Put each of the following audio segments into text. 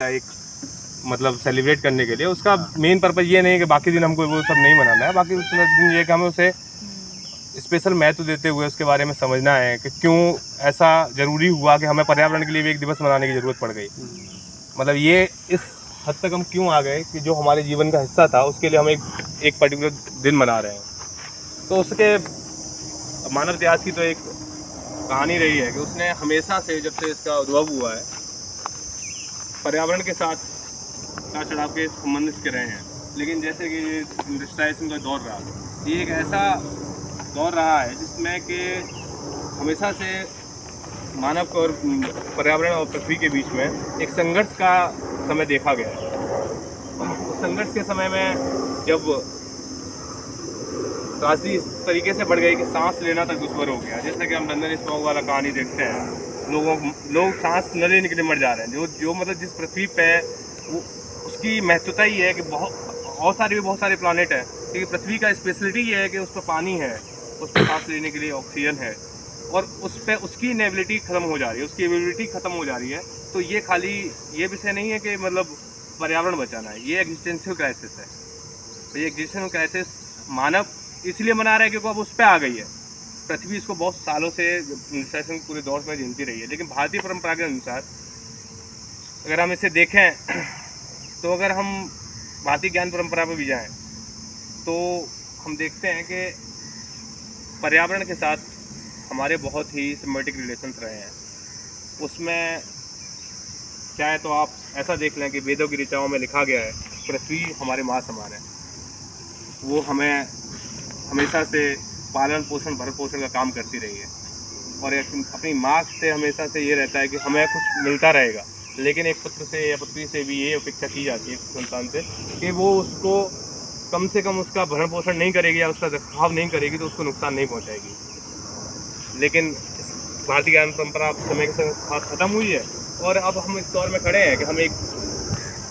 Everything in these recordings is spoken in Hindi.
एक मतलब सेलिब्रेट करने के लिए उसका मेन पर्पज़ ये नहीं है कि बाकी दिन हमको वो सब नहीं मनाना है। बाकी उस दिन ये कि हमें उसे स्पेशल महत्व देते हुए उसके बारे में समझना है कि क्यों ऐसा ज़रूरी हुआ कि हमें पर्यावरण के लिए भी एक दिवस मनाने की ज़रूरत पड़ गई। मतलब ये इस हद तक हम क्यों आ गए कि जो हमारे जीवन का हिस्सा था उसके लिए हम एक पर्टिकुलर दिन मना रहे हैं। तो उसके मानव इतिहास की तो एक कहानी रही है कि उसने हमेशा से जब से इसका उद्भव हुआ है पर्यावरण के साथ चढ़ाव के संबंध इसके रहे हैं। लेकिन जैसे कि इंडस्ट्रियलाइजेशन का दौर रहा, ये एक ऐसा दौर रहा है जिसमें कि हमेशा से मानव और पर्यावरण और पृथ्वी के बीच में एक संघर्ष का समय देखा गया है। उस संघर्ष के समय में जब त्रासदी इस तरीके से बढ़ गई कि सांस लेना तक दुश्वार हो गया, जैसा कि हम लंदन स्मॉग वाला कहानी देखते हैं, लोग सांस न लेने के लिए मर जा रहे हैं। जो मतलब जिस पृथ्वी पे वो उसकी महत्वता ही है कि बहुत सारे प्लानेट हैं, क्योंकि पृथ्वी का स्पेशलिटी ये है कि उस पर पानी है, उस पर सांस लेने के लिए ऑक्सीजन है, और उस पर उसकी इनेबिलिटी ख़त्म हो जा रही है, उसकी एबिलिटी ख़त्म हो जा रही है। तो ये खाली ये विषय नहीं है कि मतलब पर्यावरण बचाना है, ये एग्जिस्टेंशियल क्राइसिस है। तो ये एग्जिस्टेंशियल क्राइसिस मानव इसलिए मना रहा है क्योंकि अब उस पर आ गई है। पृथ्वी इसको बहुत सालों से इंडस्ट्रियलाइजेशन पूरे दौर में झेलती रही है। लेकिन भारतीय परंपरा के अनुसार अगर हम इसे देखें तो अगर हम भारतीय ज्ञान परंपरा पर भी जाएं तो हम देखते हैं कि पर्यावरण के साथ हमारे बहुत ही सिम्बायोटिक रिलेशंस रहे हैं। उसमें चाहे तो आप ऐसा देख लें कि वेदों की ऋचाओं में लिखा गया है पृथ्वी हमारे माँ समान है, वो हमें हमेशा से पालन पोषण भरण पोषण का काम करती रही है, और अपनी माँ से हमेशा से ये रहता है कि हमें कुछ मिलता रहेगा। लेकिन एक पुत्र से या पुत्री से भी ये अपेक्षा की जाती है संतान से कि वो उसको कम से कम उसका भरण पोषण नहीं करेगी या उसका रखरखाव नहीं करेगी तो उसको नुकसान नहीं पहुंचाएगी। लेकिन भारतीय ज्ञान परंपरा समय के साथ ख़त्म हुई है, और अब हम इस दौर में खड़े हैं कि हम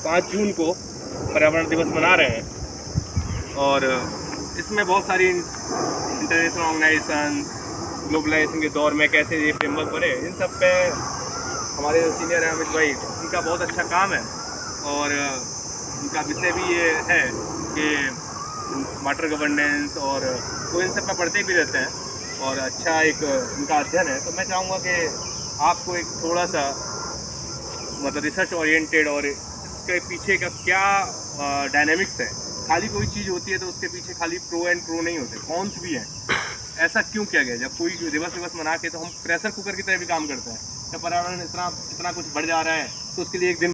5 जून को पर्यावरण दिवस मना रहे हैं, और इसमें बहुत सारी इंटरनेशनल ऑर्गेनाइजेशन ग्लोबलाइजेशन के दौर में कैसे ये फ्रेमवर्क बने, इन सब पे हमारे जो सीनियर हैं अमित भाई, उनका बहुत अच्छा काम है। और उनका विषय भी ये है कि वाटर गवर्नेंस, और वो इन सब पे पढ़ते भी रहते हैं, और अच्छा एक उनका अध्ययन है। तो मैं चाहूँगा कि आपको एक थोड़ा सा मतलब रिसर्च ओरिएंटेड और इसके पीछे का क्या डायनेमिक्स है। खाली कोई चीज़ होती है तो उसके पीछे खाली प्रो एंड प्रो नहीं होते, कॉन्स भी हैं। ऐसा क्यों किया गया? जब कोई दिवस मना के तो हम प्रेशर कुकर की तरह भी काम करते हैं। जब पर्यावरण इतना कुछ बढ़ जा रहा है तो उसके लिए एक दिन